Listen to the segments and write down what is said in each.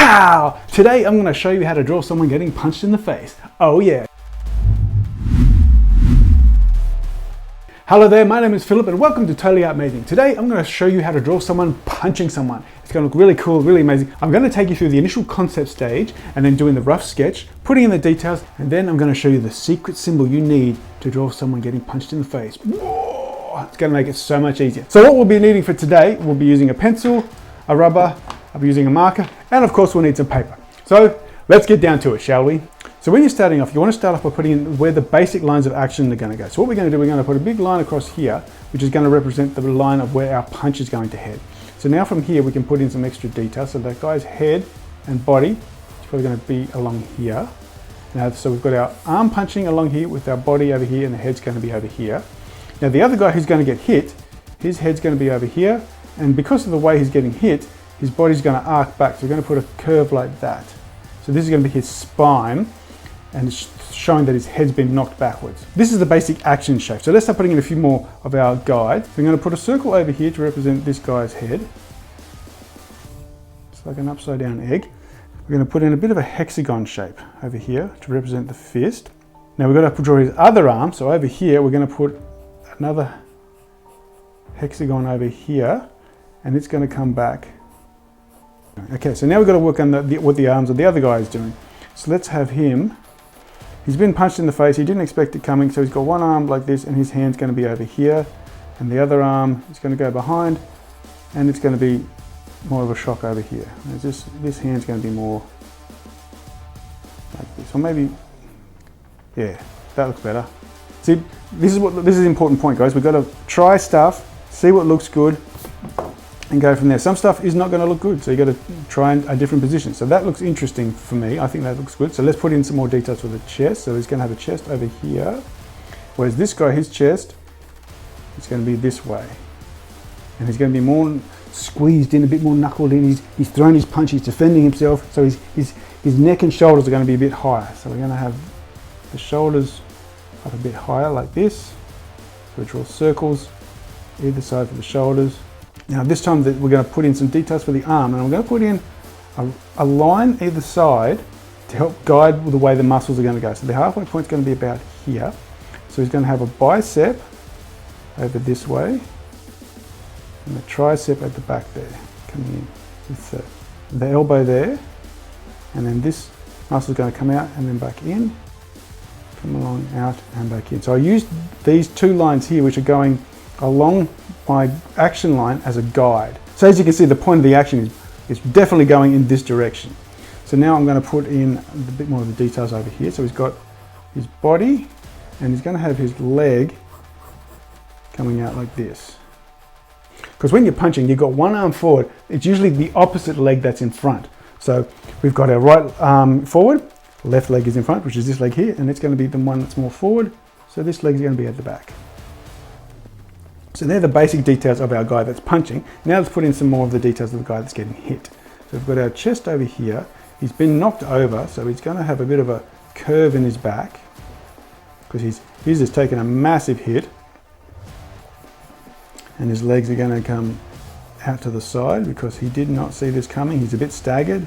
Pow! Today I'm going to show you how to draw someone getting punched in the face. Oh yeah. Hello there, my name is Philip and welcome to Totally Amazing. Today I'm going to show you how to draw someone punching someone. It's going to look really cool, really amazing. I'm going to take you through the initial concept stage and then doing the rough sketch, putting in the details, and then I'm going to show you the secret symbol you need to draw someone getting punched in the face. Whoa! It's going to make it so much easier. So what we'll be needing for today, we'll be using a pencil, a rubber, I'll be using a marker, and of course we'll need some paper. So let's get down to it, shall we? So when you're starting off, you want to start off by putting in where the basic lines of action are going to go. So what we're going to do, we're going to put a big line across here, which is going to represent the line of where our punch is going to head. So now from here, we can put in some extra detail. So that guy's head and body is probably going to be along here. Now, so we've got our arm punching along here with our body over here, and the head's going to be over here. Now the other guy who's going to get hit, his head's going to be over here. And because of the way he's getting hit, his body's going to arc back. So we're going to put a curve like that. So this is going to be his spine, and it's showing that his head's been knocked backwards. This is the basic action shape. So let's start putting in a few more of our guide. So I'm going to put a circle over here to represent this guy's head. It's like an upside down egg. We're going to put in a bit of a hexagon shape over here to represent the fist. Now we've got to draw his other arm. So over here, we're going to put another hexagon over here, and it's going to come back. Okay, so now we've got to work on what the arms of the other guy is doing. So let's have him. He's been punched in the face. He didn't expect it coming, so he's got one arm like this, and his hand's going to be over here, and the other arm is going to go behind, and it's going to be more of a shock over here. This hand's going to be more like this, or maybe, yeah, that looks better. See, this is an important point, guys. We've got to try stuff, see what looks good, and go from there. Some stuff is not going to look good, so you've got to try a different position. So that looks interesting for me. I think that looks good. So let's put in some more details for the chest. So he's going to have a chest over here, whereas this guy, his chest, is going to be this way. And he's going to be more squeezed in, a bit more knuckled in. He's thrown his punch, he's defending himself, so his neck and shoulders are going to be a bit higher. So we're going to have the shoulders up a bit higher like this. So we draw circles either side for the shoulders. Now this time we're going to put in some details for the arm, and I'm going to put in a line either side to help guide the way the muscles are going to go. So the halfway point is going to be about here. So he's going to have a bicep over this way, and the tricep at the back there, coming in with the elbow there, and then this muscle is going to come out and then back in, come along, out and back in. So I used these two lines here, which are going along my action line as a guide. So as you can see, the point of the action is definitely going in this direction. So now I'm going to put in a bit more of the details over here. So he's got his body, and he's going to have his leg coming out like this. Because when you're punching, you've got one arm forward. It's usually the opposite leg that's in front. So we've got our right arm forward, left leg is in front, which is this leg here, and it's going to be the one that's more forward. So this leg is going to be at the back. So they're the basic details of our guy that's punching. Now let's put in some more of the details of the guy that's getting hit. So we've got our chest over here. He's been knocked over, so he's going to have a bit of a curve in his back because he's just taken a massive hit. And his legs are going to come out to the side because he did not see this coming. He's a bit staggered.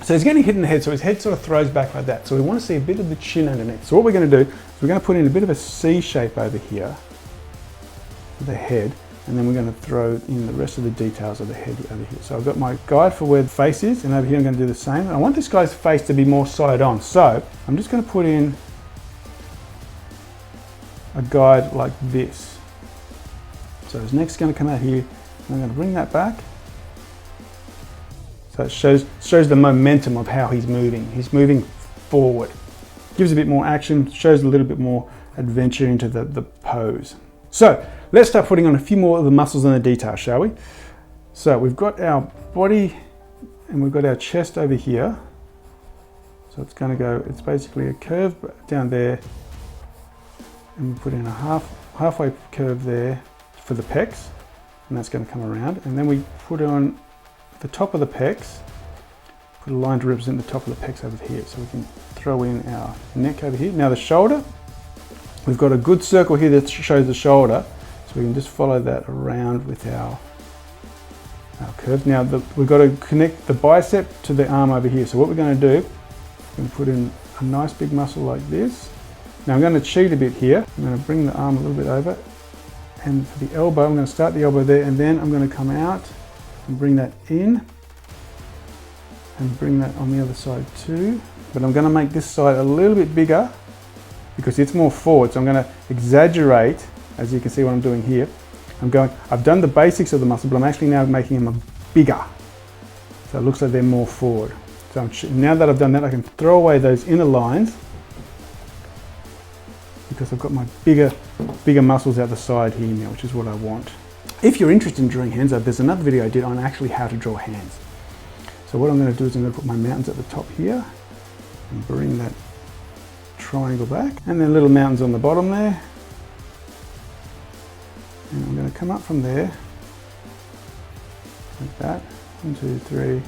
So he's getting hit in the head, so his head sort of throws back like that. So we want to see a bit of the chin underneath. So what we're going to do is we're going to put in a bit of a C shape over here, the head, and then we're going to throw in the rest of the details of the head over here. So I've got my guide for where the face is, and over here I'm going to do the same. And I want this guy's face to be more side on, so I'm just going to put in a guide like this. So his neck's going to come out here, and I'm going to bring that back. So it shows the momentum of how he's moving. He's moving forward. Gives a bit more action, shows a little bit more adventure into the pose. So let's start putting on a few more of the muscles and the details, shall we? So we've got our body and we've got our chest over here. So it's going to go, it's basically a curve down there, and we put in a halfway curve there for the pecs, and that's going to come around. And then we put on the top of the pecs, put a line to represent the top of the pecs over here. So we can throw in our neck over here. Now the shoulder, we've got a good circle here that shows the shoulder, so we can just follow that around with our our curve. Now we've got to connect the bicep to the arm over here. So what we're going to do, we're going to put in a nice big muscle like this. Now I'm going to cheat a bit here. I'm going to bring the arm a little bit over, and for the elbow, I'm going to start the elbow there, and then I'm going to come out and bring that in and bring that on the other side too. But I'm going to make this side a little bit bigger because it's more forward. So I'm going to exaggerate, as you can see what I'm doing here. I've done the basics of the muscle, but I'm actually now making them bigger. So it looks like they're more forward. So now that I've done that, I can throw away those inner lines because I've got my bigger muscles out the side here now, which is what I want. If you're interested in drawing hands, there's another video I did on actually how to draw hands. So what I'm going to do is I'm going to put my mountains at the top here and bring that triangle back, and then little mountains on the bottom there. And I'm going to come up from there like that. 1, 2, 3,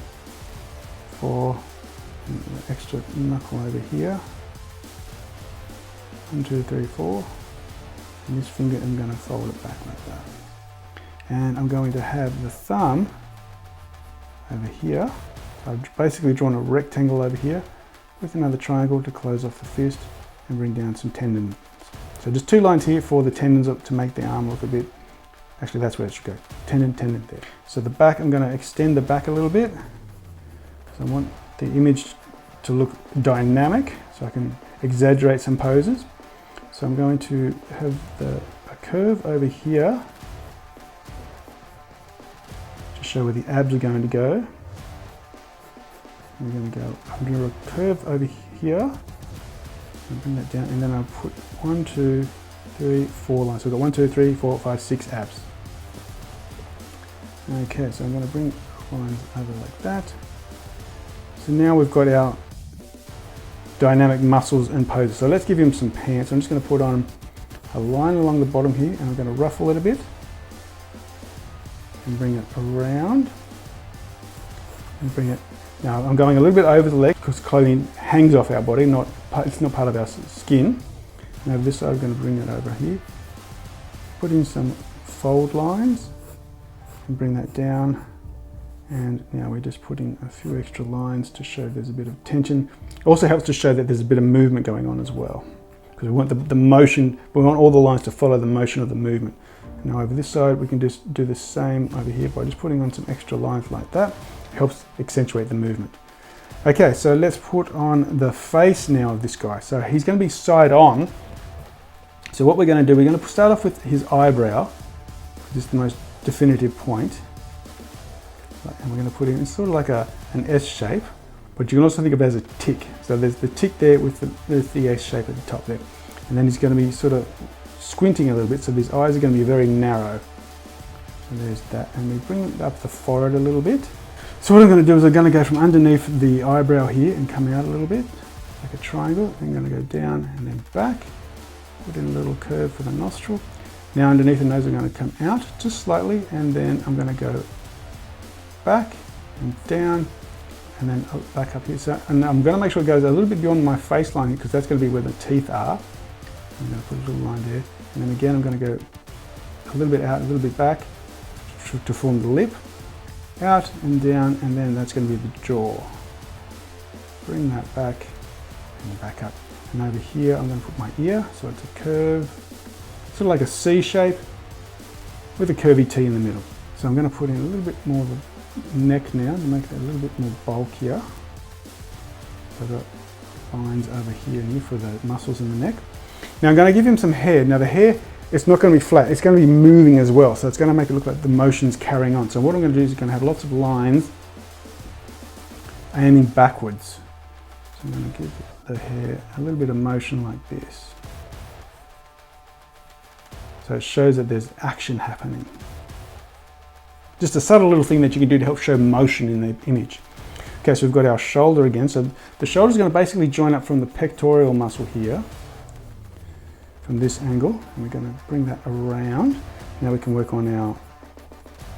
4, and the extra knuckle over here. 1, 2, 3, 4. And this finger, I'm going to fold it back like that. And I'm going to have the thumb over here. So I've basically drawn a rectangle over here with another triangle to close off the fist and bring down some tendons. So just 2 lines here for the tendons up to make the arm look a bit, actually that's where it should go, tendon there. So the back, I'm going to extend the back a little bit. So I want the image to look dynamic, so I can exaggerate some poses. So I'm going to have a curve over here to show where the abs are going to go. I'm going to draw a curve over here and bring that down, and then I'll put 1, 2, 3, 4 lines. So we've got 1, 2, 3, 4, 5, 6 abs. Okay, so I'm going to bring lines over like that. So now we've got our dynamic muscles and poses. So let's give him some pants. I'm just going to put on a line along the bottom here, and I'm going to ruffle it a bit and bring it around and bring it. Now I'm going a little bit over the leg because clothing hangs off our body, it's not part of our skin. And over this side I'm going to bring it over here. Put in some fold lines and bring that down. And now we're just putting a few extra lines to show there's a bit of tension. It also helps to show that there's a bit of movement going on as well, because we want the motion, we want all the lines to follow the motion of the movement. Now over this side we can just do the same over here by just putting on some extra lines like that. It helps accentuate the movement. Okay, so let's put on the face now of this guy. So he's going to be side on. So what we're going to do, we're going to start off with his eyebrow. This is the most definitive point. And we're going to put in, it's sort of like an S shape, but you can also think of it as a tick. So there's the tick there with the S shape at the top there. And then he's going to be sort of squinting a little bit, so his eyes are going to be very narrow. So there's that, and we bring up the forehead a little bit. So what I'm going to do is I'm going to go from underneath the eyebrow here and come out a little bit, like a triangle. I'm going to go down and then back, put in a little curve for the nostril. Now underneath the nose I'm going to come out just slightly, and then I'm going to go back and down and then back up here. So, and I'm going to make sure it goes a little bit beyond my face line because that's going to be where the teeth are. I'm going to put a little line there, and then again I'm going to go a little bit out, a little bit back to form the lip, out and down, and then that's going to be the jaw. Bring that back and back up. And over here I'm going to put my ear, so it's a curve, sort of like a C shape with a curvy T in the middle. So I'm going to put in a little bit more of a neck now to make it a little bit more bulkier. So I've got lines over here for the muscles in the neck. Now I'm going to give him some hair. Now the hair, it's not going to be flat, it's going to be moving as well. So it's going to make it look like the motion's carrying on. So what I'm going to do is I'm going to have lots of lines aiming backwards. So I'm going to give the hair a little bit of motion like this. So it shows that there's action happening. Just a subtle little thing that you can do to help show motion in the image. Okay, so we've got our shoulder again. So the shoulder is going to basically join up from the pectoral muscle here, from this angle, and we're going to bring that around. Now we can work on our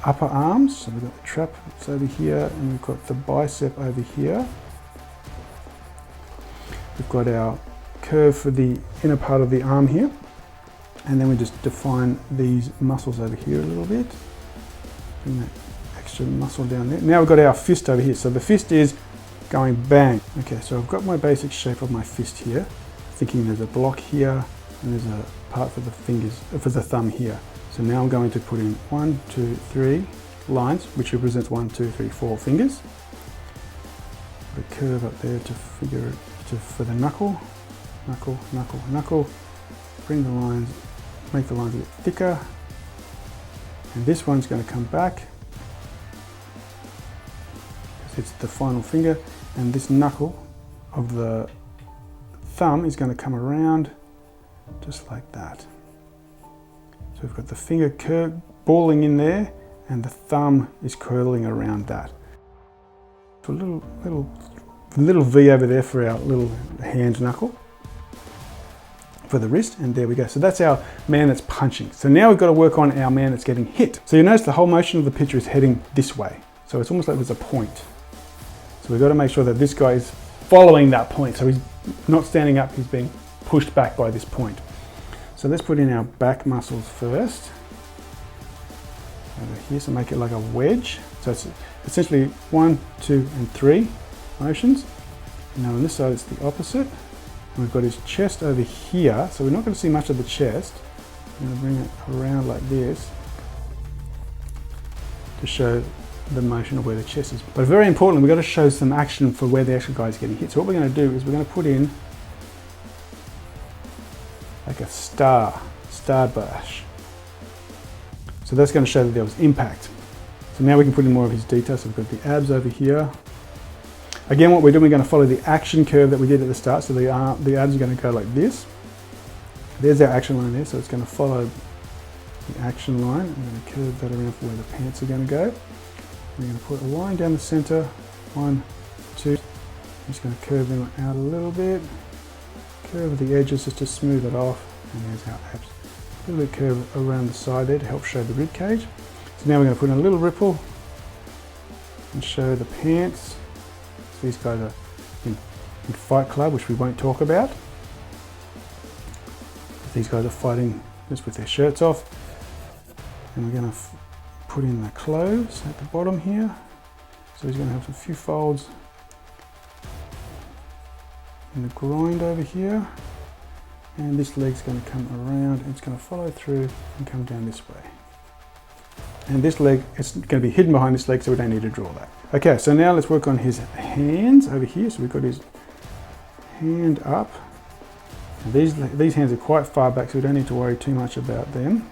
upper arms. So we've got the traps over here, and we've got the bicep over here. We've got our curve for the inner part of the arm here, and then we just define these muscles over here a little bit. Bring that extra muscle down there. Now we've got our fist over here. So the fist is going bang. Okay, so I've got my basic shape of my fist here. Thinking there's a block here and there's a part for the fingers, for the thumb here. So now I'm going to put in 1, 2, 3 lines, which represents 1, 2, 3, 4 fingers. Put a curve up there to figure it for the knuckle. Knuckle, knuckle, knuckle. Bring the lines, make the lines a bit thicker. And this one's going to come back. It's the final finger, and this knuckle of the thumb is going to come around just like that. So we've got the finger balling in there, and the thumb is curling around that. So a little V over there for our little hand knuckle for the wrist, and there we go. So that's our man that's punching. So now we've got to work on our man that's getting hit. So you notice the whole motion of the picture is heading this way. So it's almost like there's a point. So we've got to make sure that this guy is following that point. So he's not standing up, he's being pushed back by this point. So let's put in our back muscles first. Over here, so make it like a wedge. So it's essentially 1, 2, and 3 motions. And now on this side it's the opposite. And we've got his chest over here, so we're not going to see much of the chest. I'm going to bring it around like this to show the motion of where the chest is. But very importantly, we've got to show some action for where the actual guy is getting hit. So what we're going to do is we're going to put in like a star bash. So that's going to show that there was impact. So now we can put in more of his detail. So we've got the abs over here. Again, what we're doing, we're going to follow the action curve that we did at the start. So the abs are going to go like this. There's our action line there. So it's going to follow the action line. I'm going to curve that around for where the pants are going to go. We're going to put a line down the center. 1, 2. I'm just going to curve them out a little bit. Curve the edges just to smooth it off. And there's our abs. A little bit curve around the side there to help show the rib cage. So now we're going to put in a little ripple and show the pants. So these guys are in Fight Club, which we won't talk about. These guys are fighting just with their shirts off. And we're going to put in the clothes at the bottom here. So he's going to have a few folds in the groin over here. And this leg's going to come around and it's going to follow through and come down this way. And this leg, it's going to be hidden behind this leg, so we don't need to draw that. Okay, so now let's work on his hands over here. So we've got his hand up. And these hands are quite far back, so we don't need to worry too much about them.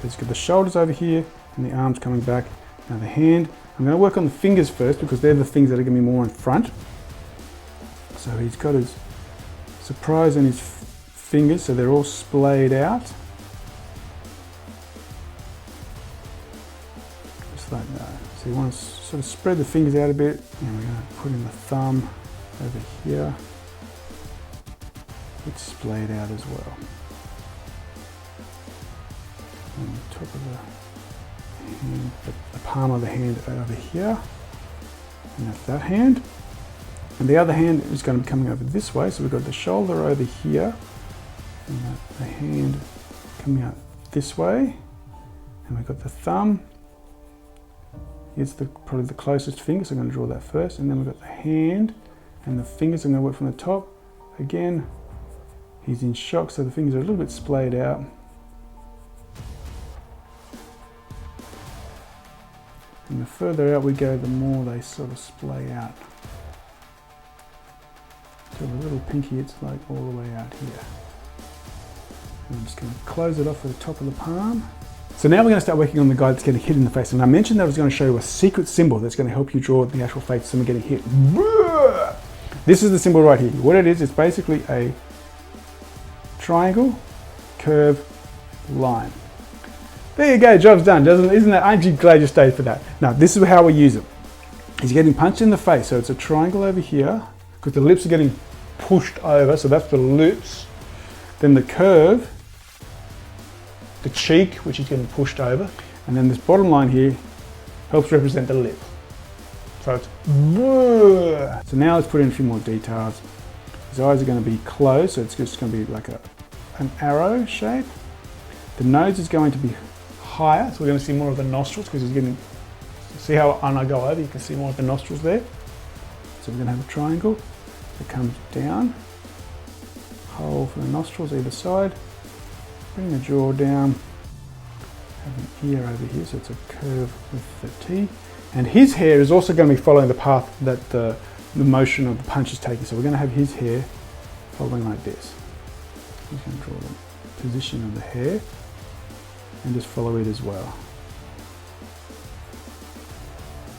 Let's get the shoulders over here and the arms coming back. Now the hand, I'm going to work on the fingers first because they're the things that are going to be more in front. So he's got his surprise in his fingers, so they're all splayed out. Just like that. So you want to sort of spread the fingers out a bit, and we're going to put in the thumb over here. It's splayed out as well. On the top of the hand, the palm of the hand over here, and that's that hand. And the other hand is going to be coming over this way, so we've got the shoulder over here, and the hand coming out this way, and we've got the thumb. Here's probably the closest finger, so I'm going to draw that first, and then we've got the hand and the fingers. I'm going to work from the top. Again, he's in shock, so the fingers are a little bit splayed out. And the further out we go, the more they sort of splay out. So the little pinky, it's like all the way out here. And I'm just going to close it off with the top of the palm. So now we're going to start working on the guy that's getting hit in the face. And I mentioned that I was going to show you a secret symbol that's going to help you draw the actual face of someone getting hit. This is the symbol right here. What it is, it's basically a triangle, curve, line. There you go, job's done, isn't that? Aren't you glad you stayed for that? Now, this is how we use it. He's getting punched in the face, so it's a triangle over here, because the lips are getting pushed over, so that's the lips. Then the curve, the cheek, which is getting pushed over, and then this bottom line here helps represent the lip. So it's so now let's put in a few more details. His eyes are going to be closed, so it's just going to be like an arrow shape. The nose is going to be higher, so we're going to see more of the nostrils because he's getting See how when I go over, you can see more of the nostrils there. So we're going to have a triangle that comes down, hole for the nostrils either side, bring the jaw down, have an ear over here, so it's a curve with the T. And his hair is also going to be following the path that the motion of the punch is taking. So we're going to have his hair following like this. He's going to draw the position of the hair and just follow it as well.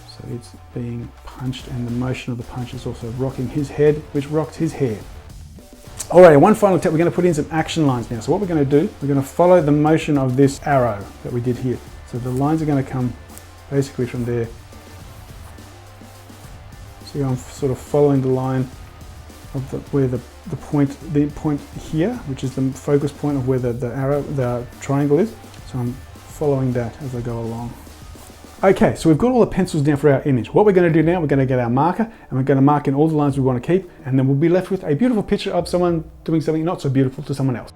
So it's being punched, and the motion of the punch is also rocking his head, which rocks his hair. Alright, one final tip, we're going to put in some action lines now. So what we're going to do, we're going to follow the motion of this arrow that we did here. So the lines are going to come basically from there. So I'm sort of following the line of where the point here, which is the focus point of where the triangle is. So I'm following that as I go along. Okay, so we've got all the pencils down for our image. What we're going to do now, we're going to get our marker and we're going to mark in all the lines we want to keep, and then we'll be left with a beautiful picture of someone doing something not so beautiful to someone else.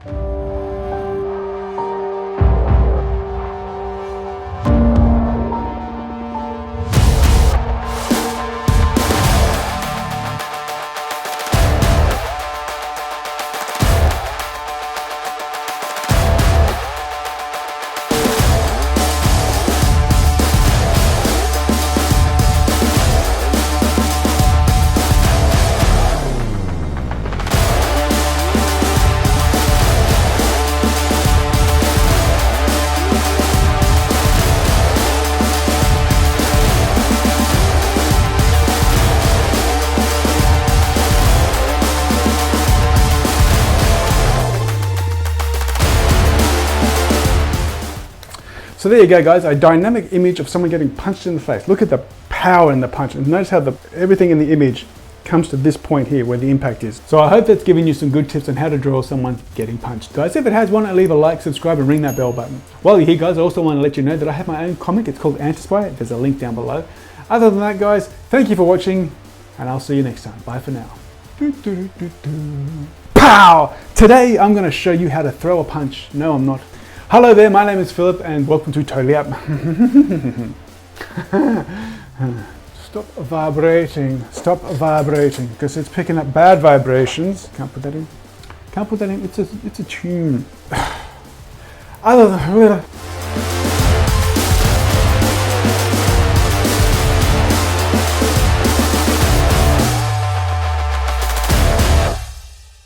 So there you go, guys, a dynamic image of someone getting punched in the face. Look at the power in the punch, and notice how everything in the image comes to this point here where the impact is. So I hope that's given you some good tips on how to draw someone getting punched. Guys, if it has, why not leave a like, subscribe, and ring that bell button. While you're here, guys, I also want to let you know that I have my own comic. It's called Anti-Spy. There's a link down below. Other than that, guys, thank you for watching, and I'll see you next time. Bye for now. Pow! Today I'm going to show you how to throw a punch. No, I'm not. Hello there, my name is Philip and welcome to Totally Up. Stop vibrating, because it's picking up bad vibrations. Can't put that in. It's a tune. Other than